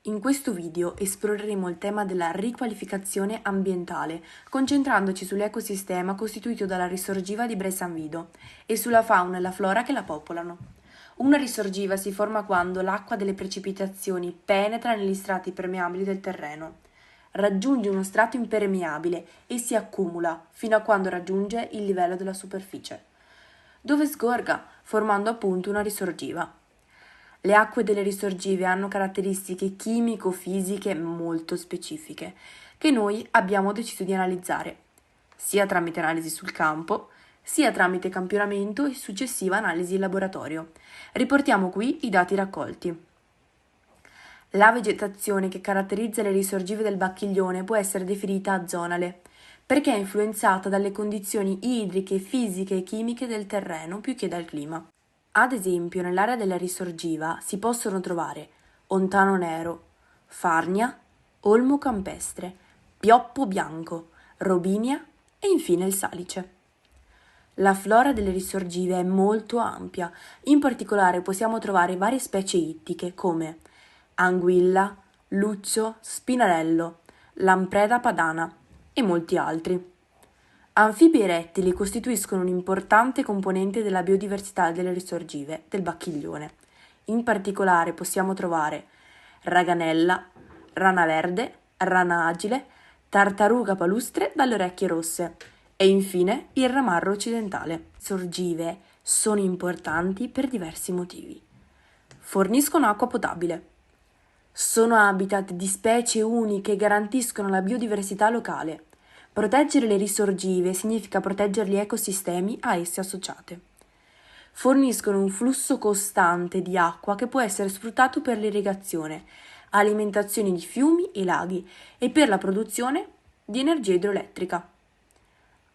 In questo video esploreremo il tema della riqualificazione ambientale, concentrandoci sull'ecosistema costituito dalla risorgiva di Bre San Vido e sulla fauna e la flora che la popolano. Una risorgiva si forma quando l'acqua delle precipitazioni penetra negli strati permeabili del terreno, raggiunge uno strato impermeabile e si accumula fino a quando raggiunge il livello della superficie, dove sgorga, formando appunto una risorgiva. Le acque delle risorgive hanno caratteristiche chimico-fisiche molto specifiche, che noi abbiamo deciso di analizzare, sia tramite analisi sul campo, sia tramite campionamento e successiva analisi in laboratorio. Riportiamo qui i dati raccolti. La vegetazione che caratterizza le risorgive del Bacchiglione può essere definita zonale, perché è influenzata dalle condizioni idriche, fisiche e chimiche del terreno più che dal clima. Ad esempio, nell'area della risorgiva si possono trovare ontano nero, farnia, olmo campestre, pioppo bianco, robinia e infine il salice. La flora delle risorgive è molto ampia, in particolare possiamo trovare varie specie ittiche come anguilla, luccio, spinarello, lampreda padana e molti altri. Anfibi e rettili costituiscono un'importante componente della biodiversità delle risorgive del Bacchiglione. In particolare possiamo trovare raganella, rana verde, rana agile, tartaruga palustre dalle orecchie rosse e infine il ramarro occidentale. Le risorgive sono importanti per diversi motivi. Forniscono acqua potabile. Sono habitat di specie uniche e garantiscono la biodiversità locale. Proteggere le risorgive significa proteggere gli ecosistemi a esse associate. Forniscono un flusso costante di acqua che può essere sfruttato per l'irrigazione, alimentazione di fiumi e laghi e per la produzione di energia idroelettrica.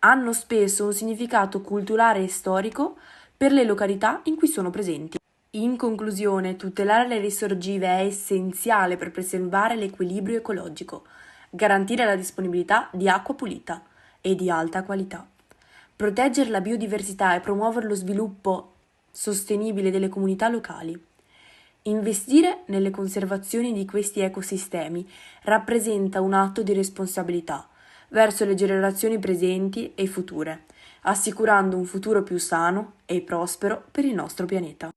Hanno spesso un significato culturale e storico per le località in cui sono presenti. In conclusione, tutelare le risorgive è essenziale per preservare l'equilibrio ecologico, garantire la disponibilità di acqua pulita e di alta qualità, proteggere la biodiversità e promuovere lo sviluppo sostenibile delle comunità locali. Investire nelle conservazioni di questi ecosistemi rappresenta un atto di responsabilità verso le generazioni presenti e future, assicurando un futuro più sano e prospero per il nostro pianeta.